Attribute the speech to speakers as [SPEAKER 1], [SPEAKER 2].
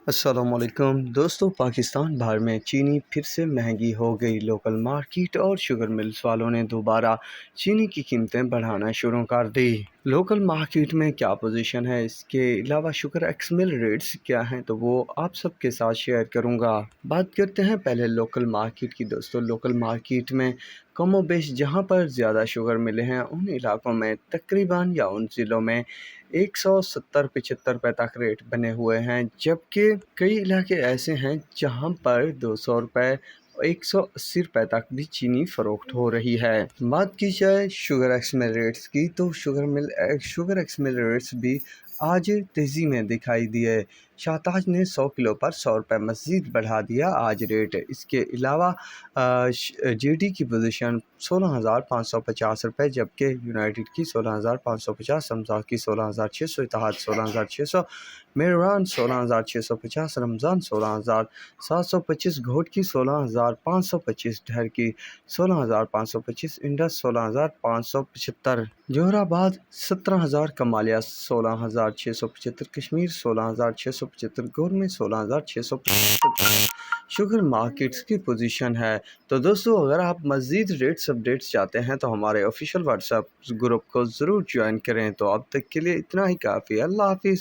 [SPEAKER 1] السلام علیکم دوستو، پاکستان بھر میں چینی پھر سے مہنگی ہو گئی۔ لوکل مارکیٹ اور شوگر ملز والوں نے دوبارہ چینی کی قیمتیں بڑھانا شروع کر دی۔ لوکل مارکیٹ میں کیا پوزیشن ہے، اس کے علاوہ شوگر ایکس مل ریٹس کیا ہیں، تو وہ آپ سب کے ساتھ شیئر کروں گا۔ بات کرتے ہیں پہلے لوکل مارکیٹ کی۔ دوستو، لوکل مارکیٹ میں کم و بیش جہاں پر زیادہ شوگر ملے ہیں ان علاقوں میں تقریباً یا ان ضلعوں میں 170-75 روپے تک ریٹ بنے ہوئے ہیں، جبکہ کئی علاقے ایسے ہیں جہاں پر 200 روپے 180 روپے تک بھی چینی فروخت ہو رہی ہے۔ بات کی جائے شوگر ایکس مل ریٹس کی، تو شوگر ایکس مل ریٹس بھی آج تیزی میں دکھائی دیے۔ شاہتاج نے 100 کلو پر 100 روپے مزید بڑھا دیا آج ریٹ۔ اس کے علاوہ جی ڈی کی پوزیشن 16,550 روپے، جبکہ یونائٹڈ کی 16,550، امزا کی 16,600، اتحاد 16,600، میران 16,650، رمضان 16,725، گھوٹ کی 16,525، ڈھر کی 16,525، انڈس 16,575، جوہر آباد 17,000، کمالیہ 16,675، کشمیر 16,675، گور میں 16,675 شوگر مارکیٹس کی پوزیشن ہے۔ تو دوستو، اگر آپ مزید ریٹس اپڈیٹس چاہتے ہیں تو ہمارے آفیشیل واٹس ایپ گروپ کو ضرور جوائن کریں۔ تو اب تک کے لیے اتنا ہی کافی ہے۔ اللہ حافظ۔